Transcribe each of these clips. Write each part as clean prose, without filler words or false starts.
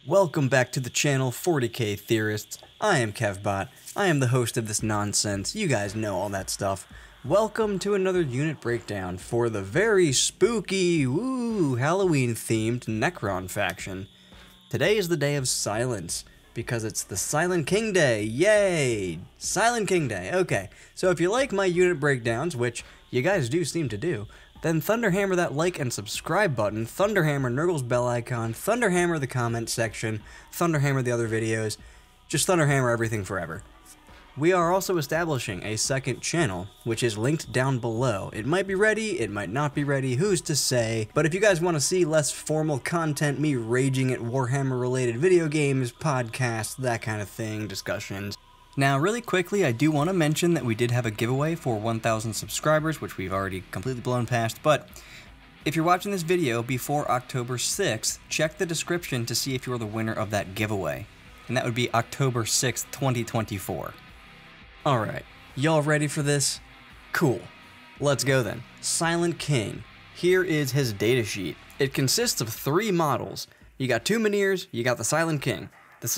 Welcome back to the channel, 40k Theorists. I am KevBot. I am the host of this nonsense. You guys know all that stuff. Welcome to another unit breakdown for the very spooky, Halloween-themed Necron faction. Today is the day of silence, because it's the Silent King Day. Yay! Silent King Day. Okay, so if you like my unit breakdowns, which you guys do seem to do, then thunderhammer that like and subscribe button, thunderhammer Nurgle's bell icon, thunderhammer the comment section, thunderhammer the other videos, just thunderhammer everything forever. We are also establishing a second channel, which is linked down below. It might be ready, it might not be ready, who's to say, but if you guys want to see less formal content, me raging at Warhammer related video games, podcasts, that kind of thing, discussions. Now, really quickly, I do want to mention that we did have a giveaway for 1,000 subscribers, which we've already completely blown past, but if you're watching this video before October 6th, check the description to see if you're the winner of that giveaway. And that would be October 6th, 2024. Alright, y'all ready for this? Cool. Let's go then. Silent King. Here is his datasheet. It consists of 3 models. You got 2 Minears, you got the Silent King.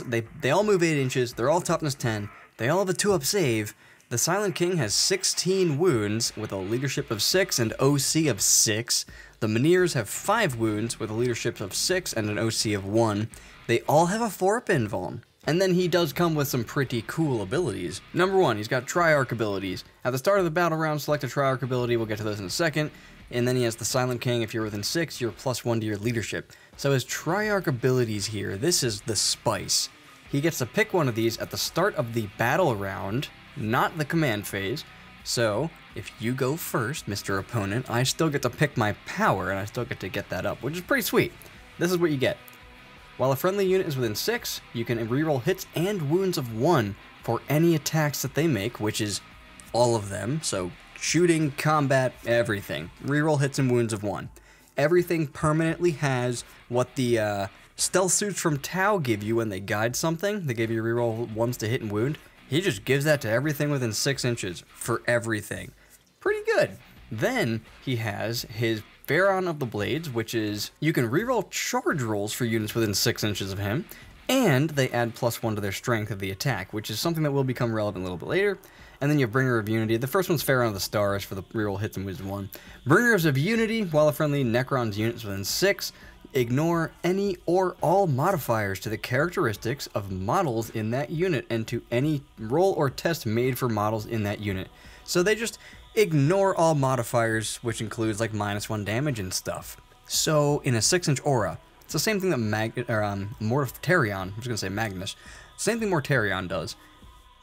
They all move 8 inches, they're all toughness 10, they all have a 2-up save. The Silent King has 16 wounds with a leadership of 6 and OC of 6. The Minears have 5 wounds with a leadership of 6 and an OC of 1. They all have a 4-up invuln. And then he does come with some pretty cool abilities. Number 1, he's got Triarch abilities. At the start of the battle round, select a Triarch ability, we'll get to those in a second. And then he has the Silent King. If you're within 6, you're +1 to your leadership. So his Triarch abilities here, this is the spice. He gets to pick one of these at the start of the battle round, not the command phase. So, if you go first, Mr. Opponent, I still get to pick my power, and I still get to get that up, which is pretty sweet. This is what you get. While a friendly unit is within 6, you can reroll hits and wounds of 1 for any attacks that they make, which is all of them, so shooting, combat, everything. Reroll hits and wounds of 1. Everything permanently has what the stealth suits from Tau give you when they guide something. They give you reroll 1s to hit and wound. He just gives that to everything within 6 inches for everything. Pretty good. Then he has his Pharaon of the Blades, which is you can reroll charge rolls for units within 6 inches of him, and they add +1 to their strength of the attack, which is something that will become relevant a little bit later. And then you have Bringer of Unity. The first one's Pharaon of the Stars for the reroll hits and wounds 1. Bringers of Unity, while a friendly Necron's units within 6, ignore any or all modifiers to the characteristics of models in that unit and to any roll or test made for models in that unit. So they just ignore all modifiers, which includes like -1 damage and stuff. So in a 6-inch aura, it's the same thing that Mortarion, I was going to say Magnus, same thing Mortarion does.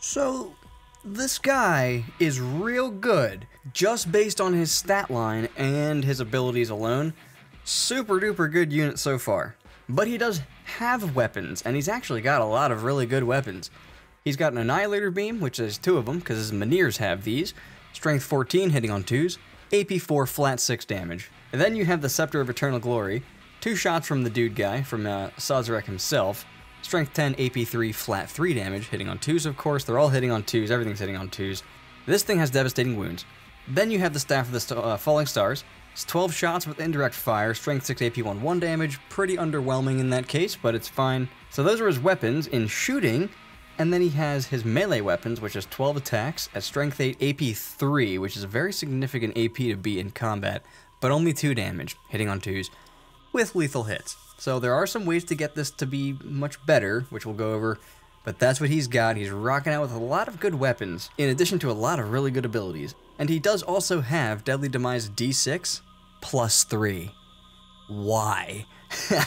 So this guy is real good, just based on his stat line and his abilities alone. Super duper good unit so far. But he does have weapons, and he's actually got a lot of really good weapons. He's got an Annihilator Beam, which is 2 of them, because his Minears have these. Strength 14, hitting on 2s. AP 4, flat 6 damage. And then you have the Scepter of Eternal Glory. 2 shots from the dude guy, from Sazerac himself. Strength 10, AP 3, flat 3 damage, hitting on 2s, of course. They're all hitting on 2s, everything's hitting on 2s. This thing has devastating wounds. Then you have the Staff of the Falling Stars. It's 12 shots with indirect fire, strength 6, AP 1 damage. Pretty underwhelming in that case, but it's fine. So those are his weapons in shooting. And then he has his melee weapons, which is 12 attacks at strength 8, AP 3, which is a very significant AP to beat in combat, but only 2 damage, hitting on 2s, with lethal hits. So there are some ways to get this to be much better, which we'll go over, but that's what he's got. He's rocking out with a lot of good weapons, in addition to a lot of really good abilities. And he does also have Deadly Demise D6 +3. Why?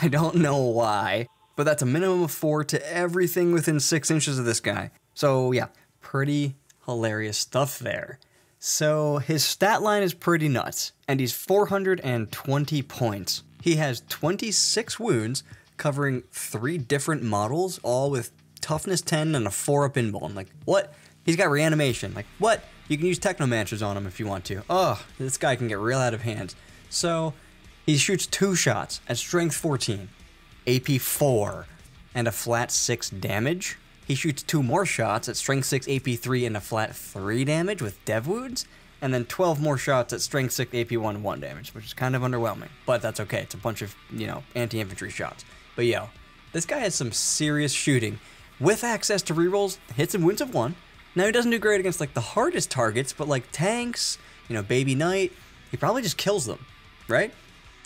I don't know why, but that's a minimum of 4 to everything within 6 inches of this guy. So yeah, pretty hilarious stuff there. So his stat line is pretty nuts, and he's 420 points. He has 26 wounds, covering 3 different models, all with toughness 10 and a 4-up invuln. Like, what? He's got reanimation. Like, what? You can use Technomancers on him if you want to. Oh, this guy can get real out of hand. So, he shoots 2 shots at strength 14, AP 4, and a flat 6 damage. He shoots 2 more shots at strength 6, AP 3, and a flat 3 damage with dev wounds. And then 12 more shots at strength 6, AP 1 damage, which is kind of underwhelming. But that's okay. It's a bunch of, anti-infantry shots. But yo, This guy has some serious shooting. With access to rerolls, hits and wounds of 1. Now he doesn't do great against like the hardest targets, but like tanks, you know, Baby Knight, he probably just kills them, right?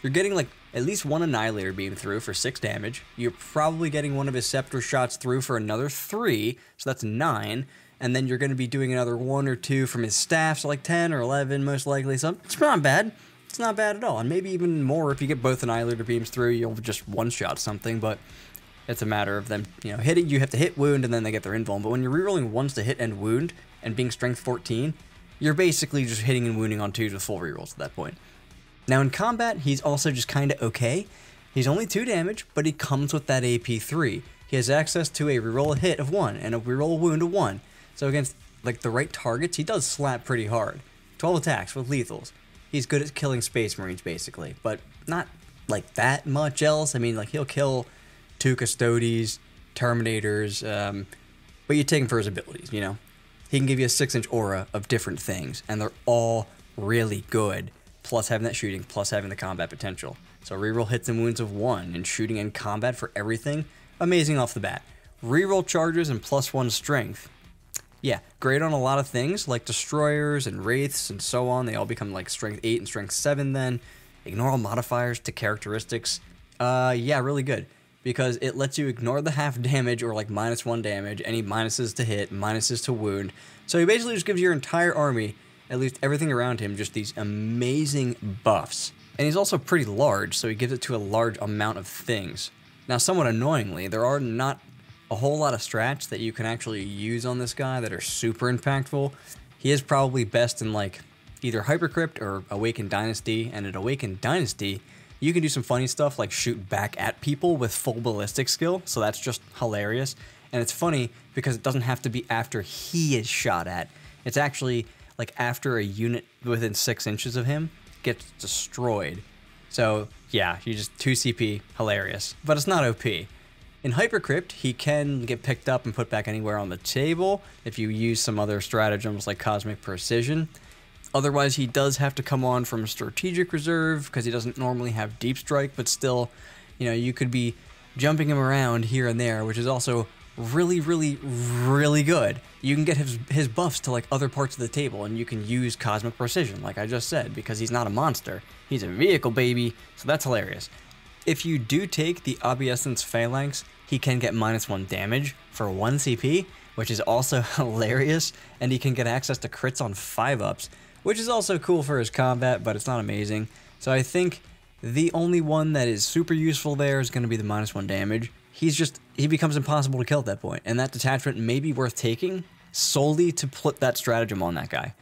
You're getting like at least 1 Annihilator Beam through for 6 damage. You're probably getting one of his Scepter shots through for another 3, so that's 9. And then you're going to be doing another 1 or 2 from his staff, so like 10 or 11 most likely. So it's not bad. It's not bad at all. And maybe even more if you get both Annihilator Beams through, you'll just one-shot something, but it's a matter of them, you know, hitting. You have to hit, wound, and then they get their invuln. But when you're rerolling 1s to hit and wound, and being strength 14, you're basically just hitting and wounding on 2s with full rerolls at that point. Now in combat, he's also just kind of okay. He's only 2 damage, but he comes with that AP 3. He has access to a reroll a hit of 1 and a reroll a wound of 1. So against like the right targets, he does slap pretty hard. 12 attacks with lethals. He's good at killing Space Marines basically, but not like that much else. I mean, like he'll kill 2 Custodes, Terminators, but you take him for his abilities, you know? He can give you a 6-inch aura of different things, and they're all really good, plus having that shooting, plus having the combat potential. So reroll hits and wounds of 1, and shooting and combat for everything, amazing off the bat. Reroll charges and +1 strength. Yeah, great on a lot of things, like Destroyers and Wraiths and so on. They all become like strength 8 and strength 7 then. Ignore all modifiers to characteristics. Yeah, really good. Because it lets you ignore the half damage or like -1 damage, any minuses to hit, minuses to wound. So he basically just gives your entire army, at least everything around him, just these amazing buffs. And he's also pretty large, so he gives it to a large amount of things. Now, somewhat annoyingly, there are not a whole lot of strats that you can actually use on this guy that are super impactful. He is probably best in like either Hypercrypt or Awakened Dynasty, and at Awakened Dynasty, you can do some funny stuff like shoot back at people with full ballistic skill, so that's just hilarious. And it's funny because it doesn't have to be after he is shot at. It's actually like after a unit within 6 inches of him gets destroyed. So yeah, you just 2 CP, hilarious. But it's not OP. In Hypercrypt, he can get picked up and put back anywhere on the table if you use some other stratagems like Cosmic Precision. Otherwise, he does have to come on from Strategic Reserve because he doesn't normally have Deep Strike, but still, you know, you could be jumping him around here and there, which is also really, really, really good. You can get his buffs to like other parts of the table, and you can use Cosmic Precision, like I just said, because he's not a monster. He's a vehicle, baby, so that's hilarious. If you do take the Obsolescence Phalanx, he can get -1 damage for 1 CP, which is also hilarious, and he can get access to crits on 5-ups, which is also cool for his combat, but it's not amazing. So I think the only one that is super useful there is going to be the -1 damage. He becomes impossible to kill at that point, and that detachment may be worth taking solely to put that stratagem on that guy.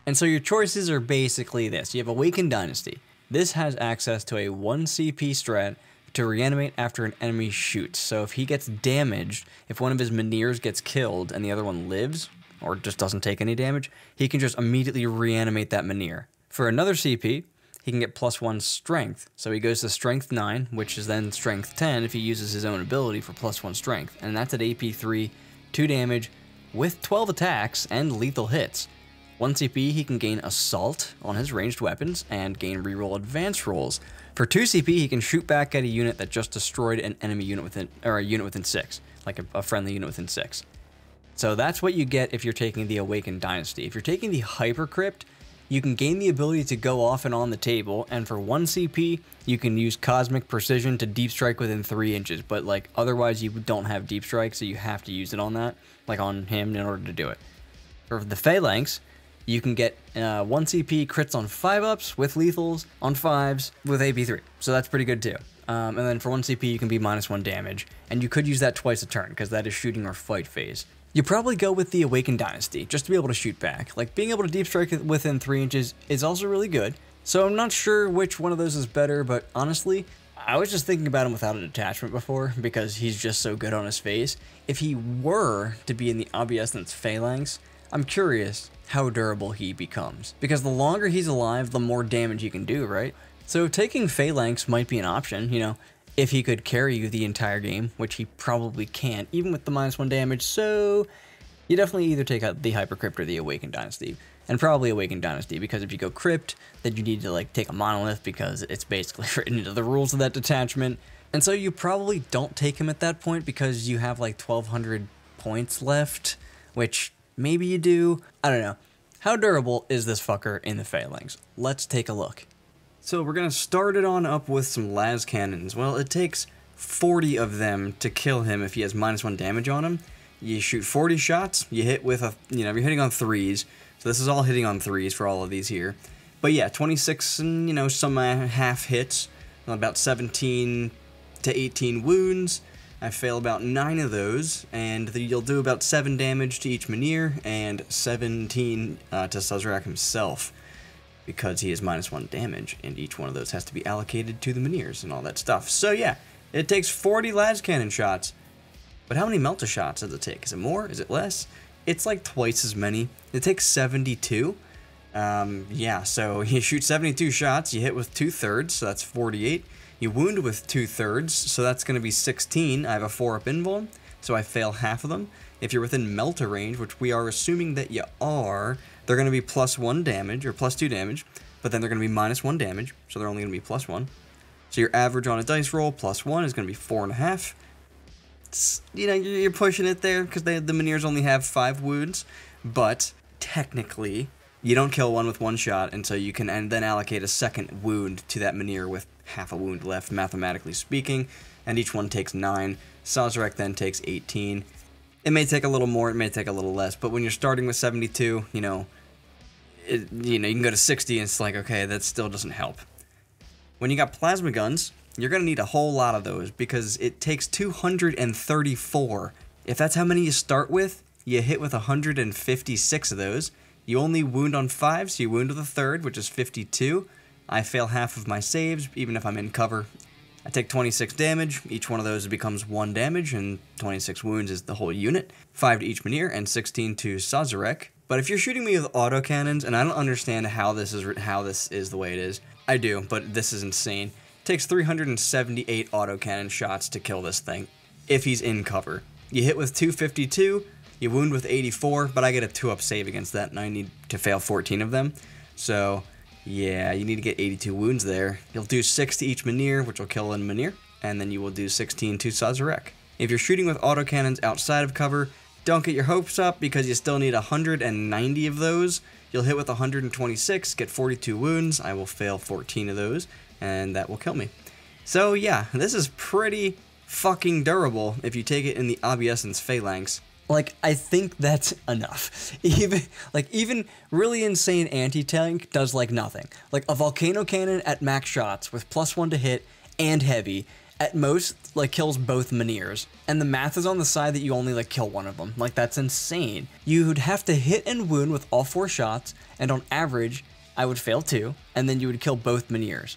And so your choices are basically this. You have Awakened Dynasty. This has access to a 1 CP strat to reanimate after an enemy shoots. So if he gets damaged, if one of his Mineers gets killed and the other one lives, or just doesn't take any damage, he can just immediately reanimate that Mineer. For another CP, he can get +1 strength. So he goes to strength 9, which is then strength 10 if he uses his own ability for +1 strength. And that's at AP 3, 2 damage, with 12 attacks and lethal hits. 1 CP, he can gain Assault on his ranged weapons and gain reroll advance rolls. For 2 CP, he can shoot back at a unit that just destroyed an enemy unit within, or a unit within 6, like a friendly unit within 6. So that's what you get if you're taking the Awakened Dynasty. If you're taking the Hypercrypt, you can gain the ability to go off and on the table, and for 1 CP, you can use Cosmic Precision to Deep Strike within 3 inches, but like otherwise you don't have Deep Strike, so you have to use it on that, like on him in order to do it. For the Phalanx, you can get 1 CP crits on 5-ups with lethals on 5s with AP3, so that's pretty good too. And then for 1 CP, you can be -1 damage, and you could use that twice a turn, because that is shooting or fight phase. You probably go with the Awakened Dynasty, just to be able to shoot back. Like, being able to Deep Strike within 3 inches is also really good, so I'm not sure which one of those is better, but honestly, I was just thinking about him without a detachment before, because he's just so good on his face. If he were to be in the Obsolescence Phalanx, I'm curious how durable he becomes, because the longer he's alive, the more damage he can do, right? So taking Phalanx might be an option, you know, if he could carry you the entire game, which he probably can't, even with the -1 damage, so you definitely either take out the Hypercrypt or the Awakened Dynasty, and probably Awakened Dynasty, because if you go Crypt, then you need to like take a Monolith, because it's basically written into the rules of that detachment. And so you probably don't take him at that point because you have like 1,200 points left, which maybe you do. I don't know. How durable is this fucker in the Phalanx? Let's take a look. So we're going to start it on up with some las cannons. Well, it takes 40 of them to kill him if he has -1 damage on him. You shoot 40 shots, you hit with a, you're hitting on 3s. So this is all hitting on 3s for all of these here. But yeah, 26 and, some half hits, about 17 to 18 wounds. I fail about 9 of those, and you'll do about 7 damage to each Mynheer and 17 to Sazerac himself, because he has -1 damage, and each one of those has to be allocated to the Mynheers and all that stuff. So yeah, it takes 40 las cannon shots. But how many melta shots does it take? Is it more? Is it less? It's like twice as many. It takes 72. Yeah, so you shoot 72 shots, you hit with 2/3, so that's 48. You wound with 2/3, so that's going to be 16. I have a 4-up invuln, so I fail half of them. If you're within melta range, which we are assuming that you are, they're going to be +1 damage, or +2 damage, but then they're going to be -1 damage, so they're only going to be +1. So your average on a dice roll, +1, is going to be 4.5. You're pushing it there, because the Mynheers only have 5 wounds, but technically, you don't kill one with 1 shot, and so you can then allocate a second wound to that Mynheer with half a wound left, mathematically speaking, and each one takes 9. Sazerac then takes 18. It may take a little more, it may take a little less, but when you're starting with 72, you can go to 60, and it's like, okay, that still doesn't help. When you got plasma guns, you're going to need a whole lot of those, because it takes 234. If that's how many you start with, you hit with 156 of those. You only wound on 5, so you wound with a 1/3, which is 52. I fail half of my saves, even if I'm in cover. I take 26 damage. Each one of those becomes 1 damage, and 26 wounds is the whole unit. 5 to each Mynheer, and 16 to Sazerac. But if you're shooting me with autocannons, and I don't understand how this is the way it is, I do, but this is insane. It takes 378 autocannon shots to kill this thing, if he's in cover. You hit with 252, you wound with 84, but I get a 2-up save against that, and I need to fail 14 of them. So, yeah, you need to get 82 wounds there. You'll do 6 to each Mynheer, which will kill a Mynheer, and then you will do 16 to Sazerac. If you're shooting with autocannons outside of cover, don't get your hopes up, because you still need 190 of those. You'll hit with 126, get 42 wounds. I will fail 14 of those, and that will kill me. So yeah, this is pretty fucking durable if you take it in the Obviessence Phalanx. Like, I think that's enough. Even really insane anti-tank does, like, nothing. Like, a Volcano Cannon at max shots with +1 to hit and heavy, at most, like, kills both Mynheers. And the math is on the side that you only, like, kill one of them. Like, that's insane. You'd have to hit and wound with all 4 shots, and on average, I would fail 2, and then you would kill both Mynheers.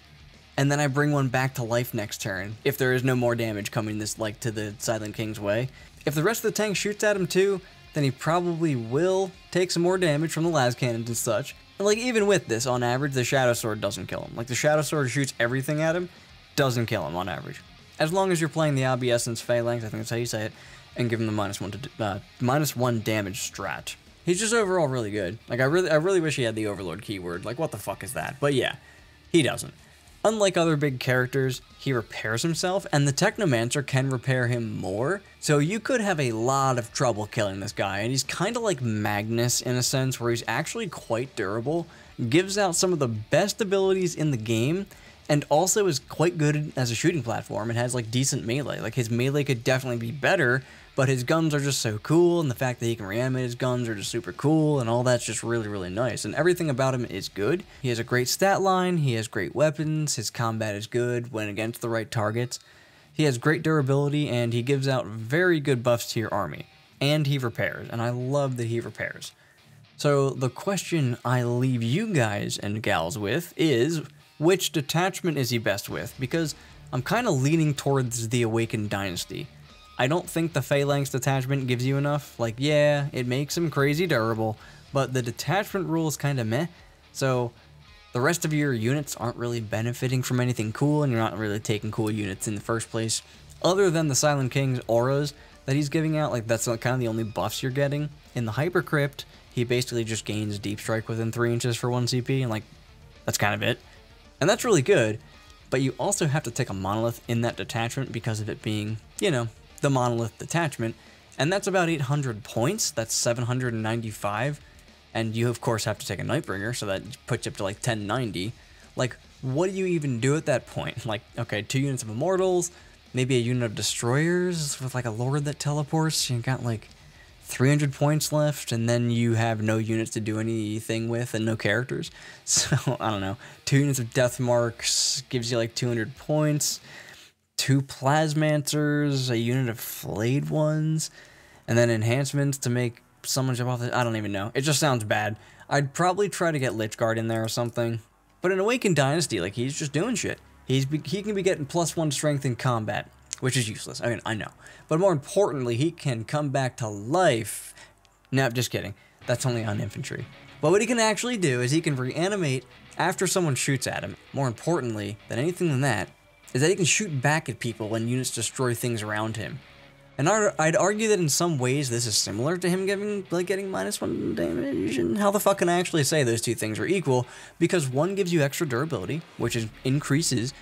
And then I bring one back to life next turn, if there is no more damage coming to the Silent King's way. If the rest of the tank shoots at him too, then he probably will take some more damage from the las cannons and such. And like, even with this, on average, the Shadow Sword doesn't kill him. Like, the Shadow Sword shoots everything at him, doesn't kill him on average. As long as you're playing the Obviessence Phalanx, I think that's how you say it, and give him the -1 damage strat. He's just overall really good. Like, I really wish he had the Overlord keyword. Like, what the fuck is that? But yeah, he doesn't. Unlike other big characters, he repairs himself, and the Technomancer can repair him more, so you could have a lot of trouble killing this guy, and he's kind of like Magnus in a sense, where he's actually quite durable, gives out some of the best abilities in the game, and also is quite good as a shooting platform and has like decent melee. Like, his melee could definitely be better, but his guns are just so cool, and the fact that he can reanimate his guns are just super cool, and all that's just really, really nice. And everything about him is good. He has a great stat line, he has great weapons, his combat is good when against the right targets. He has great durability, and he gives out very good buffs to your army. And he repairs, and I love that he repairs. So the question I leave you guys and gals with is, which detachment is he best with? Because I'm kind of leaning towards the Awakened Dynasty. I don't think the Phalanx detachment gives you enough. Like, yeah, it makes him crazy durable, but the detachment rule is kind of meh, so the rest of your units aren't really benefiting from anything cool, and you're not really taking cool units in the first place. Other than the Silent King's auras that he's giving out, like, that's kind of the only buffs you're getting. In the Hyper Crypt, he basically just gains Deep Strike within 3 inches for 1 CP, and like, that's kind of it. And that's really good, but you also have to take a monolith in that detachment because of it being, you know, the monolith detachment, and that's about 800 points. That's 795, and you of course have to take a Nightbringer, so that puts you up to like 1090. Like, what do you even do at that point? Like, okay, 2 units of Immortals, maybe a unit of Destroyers with like a Lord that teleports. You got like 300 points left, and then you have no units to do anything with and no characters. So, I don't know. 2 units of Death Marks gives you like 200 points. 2 Plasmancers, a unit of Flayed Ones, and then enhancements to make someone jump off the... I don't even know. It just sounds bad. I'd probably try to get Lichguard in there or something. But in Awakened Dynasty, like, he's just doing shit. He can be getting +1 strength in combat, which is useless. I mean, I know. But more importantly, he can come back to life. No, just kidding. That's only on infantry. But what he can actually do is he can reanimate after someone shoots at him. More importantly than anything than that, is that he can shoot back at people when units destroy things around him. And I'd argue that in some ways this is similar to him getting -1 damage, and how the fuck can I actually say those 2 things are equal? Because one gives you extra durability, which increases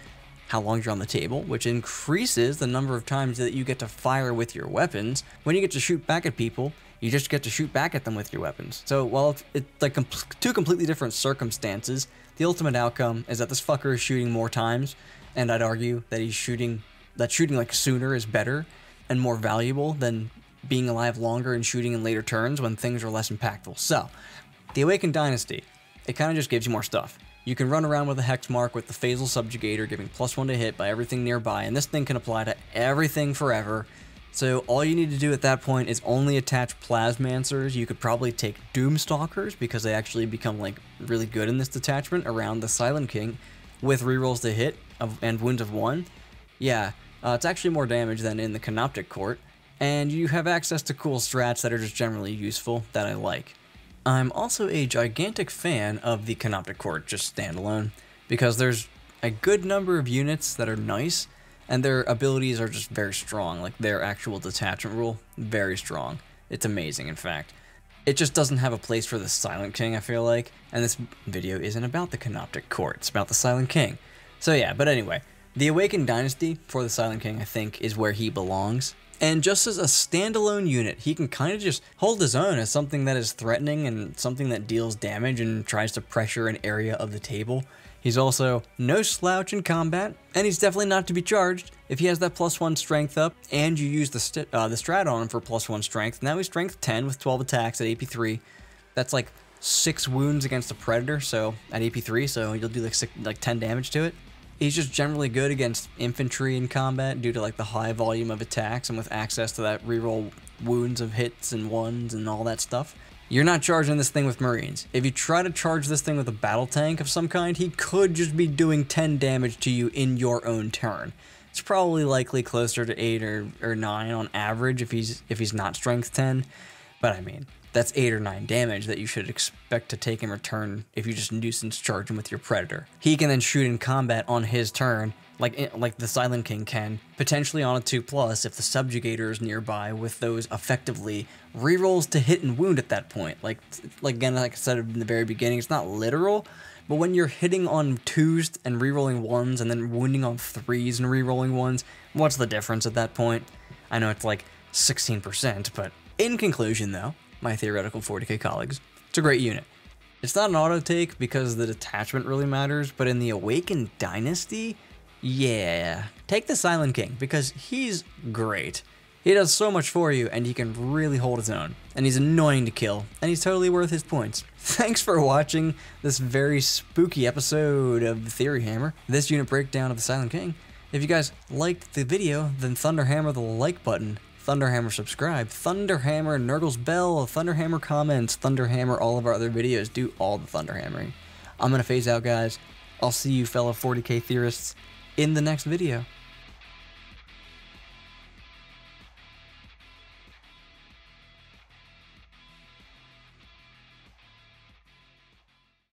how long you're on the table, which increases the number of times that you get to fire with your weapons. When you get to shoot back at people, you just get to shoot back at them with your weapons. So while it's like 2 completely different circumstances, the ultimate outcome is that this fucker is shooting more times, and I'd argue that shooting like sooner is better and more valuable than being alive longer and shooting in later turns when things are less impactful. So, the Awakened Dynasty, it kind of just gives you more stuff. You can run around with a Hex Mark with the Phasal Subjugator giving +1 to hit by everything nearby, and this thing can apply to everything forever. So all you need to do at that point is only attach Plasmancers. You could probably take Doomstalkers because they actually become like really good in this detachment around the Silent King with rerolls to hit and wounds of 1. Yeah. It's actually more damage than in the Canoptic Court, and you have access to cool strats that are just generally useful that I like. I'm also a gigantic fan of the Canoptic Court, just standalone, because there's a good number of units that are nice, and their abilities are just very strong, like their actual detachment rule, very strong. It's amazing, in fact. It just doesn't have a place for the Silent King, I feel like, and this video isn't about the Canoptic Court, it's about the Silent King. So yeah, but anyway. The Awakened Dynasty for the Silent King, I think, is where he belongs. And just as a standalone unit, he can kind of just hold his own as something that is threatening and something that deals damage and tries to pressure an area of the table. He's also no slouch in combat, and he's definitely not to be charged. If he has that +1 strength up, and you use the strat on him for +1 strength, now he's strength 10 with 12 attacks at AP3. That's like 6 wounds against a Predator, so at AP3, so you'll do like 10 damage to it. He's just generally good against infantry in combat due to like the high volume of attacks and with access to that reroll wounds of hits and 1s and all that stuff. You're not charging this thing with Marines. If you try to charge this thing with a battle tank of some kind, he could just be doing 10 damage to you in your own turn. It's probably likely closer to 8 or 9 on average if he's not strength 10, but I mean, that's 8 or 9 damage that you should expect to take in return if you just nuisance charge him with your Predator. He can then shoot in combat on his turn, like the Silent King can, potentially on a 2+ if the Subjugator is nearby with those effectively rerolls to hit and wound at that point. Like again, like I said in the very beginning, it's not literal, but when you're hitting on 2s and rerolling 1s and then wounding on 3s and rerolling 1s, what's the difference at that point? I know it's like 16%, but in conclusion though, my theoretical 40k colleagues, it's a great unit. It's not an auto take because the detachment really matters, but in the Awakened Dynasty, yeah, take the Silent King because he's great. He does so much for you and he can really hold his own, and he's annoying to kill, and he's totally worth his points. Thanks for watching this very spooky episode of Theory Hammer, this unit breakdown of the Silent King. If you guys liked the video, then thunderhammer the like button. Thunderhammer subscribe, Thunderhammer Nurgle's bell, Thunderhammer comments, Thunderhammer all of our other videos, do all the Thunderhammering. I'm gonna phase out, guys. I'll see you fellow 40k theorists in the next video.